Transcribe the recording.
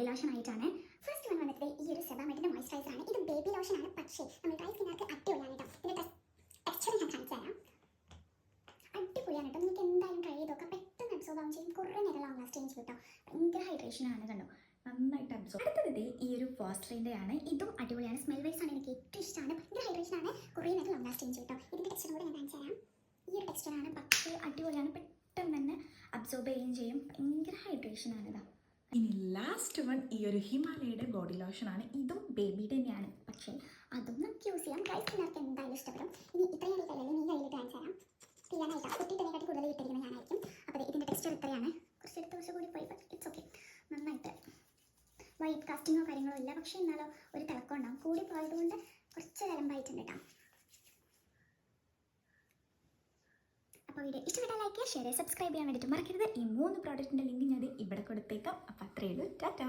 Body lotion ആയിട്ടാണ്. First one വന്നിട്ട് ഈ ഒരു സെബാമെഡിന്റെ മോയ്സ്ചറൈസർ ആണ്. ഇത് ബേബി ലോഷൻ ആണ്, പക്ഷേ നമ്മൾ ഡ്രൈ സ്കിന്നുകാർക്ക് അടിപൊളിയാണ് കേട്ടോ. ഇതിന്റെ ടെക്സ്ചർ ഞാൻ കാണിച്ചു തരാം. അടിപൊളിയാണ് കേട്ടോ. നിങ്ങൾക്ക് എന്തായാലും ട്രൈ ചെയ്ത് നോക്കാം. പെട്ടെന്ന് അബ്സോർബ് ആവും ചെയ്യും, കുറേ നേരം ലോങ് ലാസ്റ്റിംഗ് ചെയ്യും കേട്ടോ. ഭയങ്കര ഹൈഡ്രേഷൻ ആണ്, കണ്ടോ, നന്നായിട്ട് അബ്സോർബ്. അടുത്തത് ഈ ഒരു ഫോസ്റ്ററിന്റെ ആണ്. ഇതും അടിപൊളിയാണ്. സ്മെൽ വൈസ് ആണ് എനിക്ക് ഏറ്റവും ഇഷ്ടമാണ്. ഭയങ്കര ഹൈഡ്രേഷൻ ആണ്, കുറേ നേരം ലോങ് ലാസ്റ്റിംഗ് ചെയ്യും കേട്ടോ. ഇതിന്റെ ടെക്സ്ചർ കൂടെ ഞാൻ കാണിച്ചു തരാം. ഈ ഒരു ടെക്സ്ചറാണ്, പക്ഷേ അടിപൊളിയാണ്, പെട്ടെന്ന് തന്നെ അബ്സോർബ് ചെയ്യുകയും ചെയ്യും. ഭയങ്കര ഹൈഡ്രേഷൻ ആണ് ഇതാ. ഇനി ലാസ്റ്റ് വൺ ഈ ഒരു ഹിമാലയയുടെ ബോഡി ലോഷൻ ആണ്. ഇതും ബേബിയുടെ തന്നെയാണ്, പക്ഷേ അതും നമുക്ക് യൂസ് ചെയ്യാം. ഡ്രൈ സ്കിന്നുകാർക്ക് എന്തായാലും ഇഷ്ടപ്പെടും. ഇനി ഇത്രയും കയ്യിലല്ലേ, ഈ കയ്യിലിട്ട് കാണിച്ചു തരാം. ചെയ്യാനായിട്ടാണ് കുട്ടിയിട്ടതിനെക്കാട്ടി കൂടുതൽ ഇട്ടിരിക്കുന്നത് ഞാനായിരിക്കും. അപ്പോൾ ഇതിൻ്റെ ടെക്സ്ചർ ഇത്രയാണ്. കുറച്ചെടുത്ത് കുറച്ച് കൂടി പോയി, ബട്ട് ഇറ്റ്സ് ഓക്കെ. നന്നായിട്ട് വൈറ്റ് കാസ്റ്റിങ്ങോ കാര്യങ്ങളോ ഇല്ല, പക്ഷേ എന്നാലോ ഒരു തിളക്കം ഉണ്ടാവും. കൂടി പോയതുകൊണ്ട് കുറച്ച് കലമ്പായിട്ടുണ്ട് കേട്ടോ. അപ്പോൾ വീഡിയോ ഇഷ്ടപ്പെട്ടാൽ ലൈക്ക് ചെയ്യുക, ഷെയർ ചെയ്യുക, സബ്സ്ക്രൈബ് ചെയ്യാൻ വേണ്ടിയിട്ട് മറക്കരുത്. ഈ 3 പ്രോഡക്റ്റിൻ്റെ ലിങ്ക് ഞാൻ ഇവിടെ കൊടുത്തേക്കാം. അപ്പോൾ അത്രയേ ഉള്ളൂ. ടാറ്റാ.